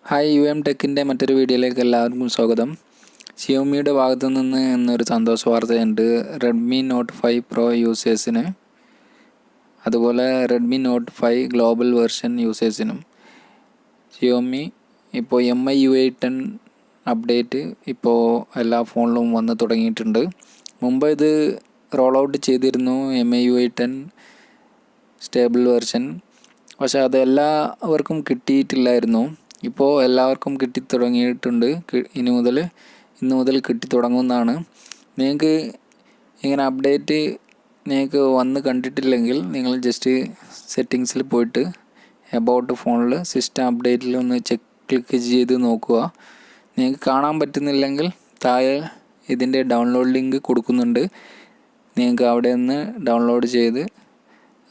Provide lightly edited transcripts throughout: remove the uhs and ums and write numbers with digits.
Hi ടെക്കിൻ്റെ മറ്റൊരു വീഡിയോയിലേക്ക് എല്ലാവർക്കും സ്വാഗതം. ഷിയോമിയുടെ ഭാഗത്തു നിന്ന് ഇന്നൊരു സന്തോഷ വാർത്തയുണ്ട്. റെഡ്മി നോട്ട് 5 പ്രോ യൂസേഴ്സിന്, അതുപോലെ റെഡ്മി നോട്ട് 5 ഗ്ലോബൽ വെർഷൻ യൂസേഴ്സിനും ഷിയോമി ഇപ്പോൾ MIUI 10 അപ്ഡേറ്റ് ഇപ്പോൾ എല്ലാ ഫോണിലും വന്ന് തുടങ്ങിയിട്ടുണ്ട്. മുമ്പ് ഇത് റോൾ ഔട്ട് ചെയ്തിരുന്നു MIUI 10 സ്റ്റേബിൾ വെർഷൻ, പക്ഷേ അത് എല്ലാവർക്കും കിട്ടിയിട്ടില്ലായിരുന്നു. ഇപ്പോൾ എല്ലാവർക്കും കിട്ടിത്തുടങ്ങിയിട്ടുണ്ട്. ഇന്ന് മുതൽ കിട്ടിത്തുടങ്ങുന്നതാണ്. നിങ്ങൾക്ക് ഇങ്ങനെ അപ്ഡേറ്റ് നിങ്ങൾക്ക് വന്ന് കണ്ടിട്ടില്ലെങ്കിൽ നിങ്ങൾ ജസ്റ്റ് സെറ്റിങ്സിൽ പോയിട്ട് എബൌട്ട് ഫോണിൽ സിസ്റ്റം അപ്ഡേറ്റിൽ ഒന്ന് ക്ലിക്ക് ചെയ്ത് നോക്കുക. നിങ്ങൾക്ക് കാണാൻ പറ്റുന്നില്ലെങ്കിൽ താഴെ ഇതിൻ്റെ ഡൗൺലോഡ് ലിങ്ക് കൊടുക്കുന്നുണ്ട്. നിങ്ങൾക്ക് അവിടെ നിന്ന് ഡൗൺലോഡ് ചെയ്ത്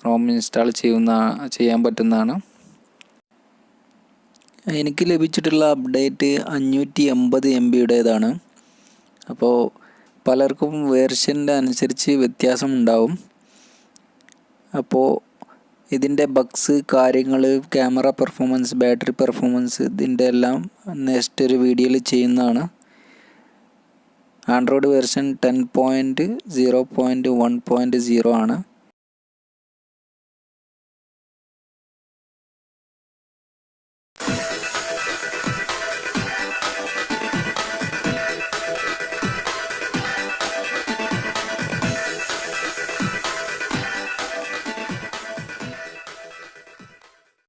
റോം ഇൻസ്റ്റാൾ ചെയ്യാൻ പറ്റുന്നതാണ്. എനിക്ക് ലഭിച്ചിട്ടുള്ള അപ്ഡേറ്റ് 580 MB അപ്പോൾ പലർക്കും വേർഷൻ്റെ അനുസരിച്ച് വ്യത്യാസം ഉണ്ടാവും. അപ്പോൾ ഇതിൻ്റെ ബഗ്സ്, കാര്യങ്ങൾ, ക്യാമറ പെർഫോമൻസ്, ബാറ്ററി പെർഫോമൻസ്, ഇതിൻ്റെ എല്ലാം നെക്സ്റ്റ് ഒരു വീഡിയോയിൽ ചെയ്യുന്നതാണ്. ആൻഡ്രോയിഡ് വേർഷൻ 10.0.1.0 ആണ്.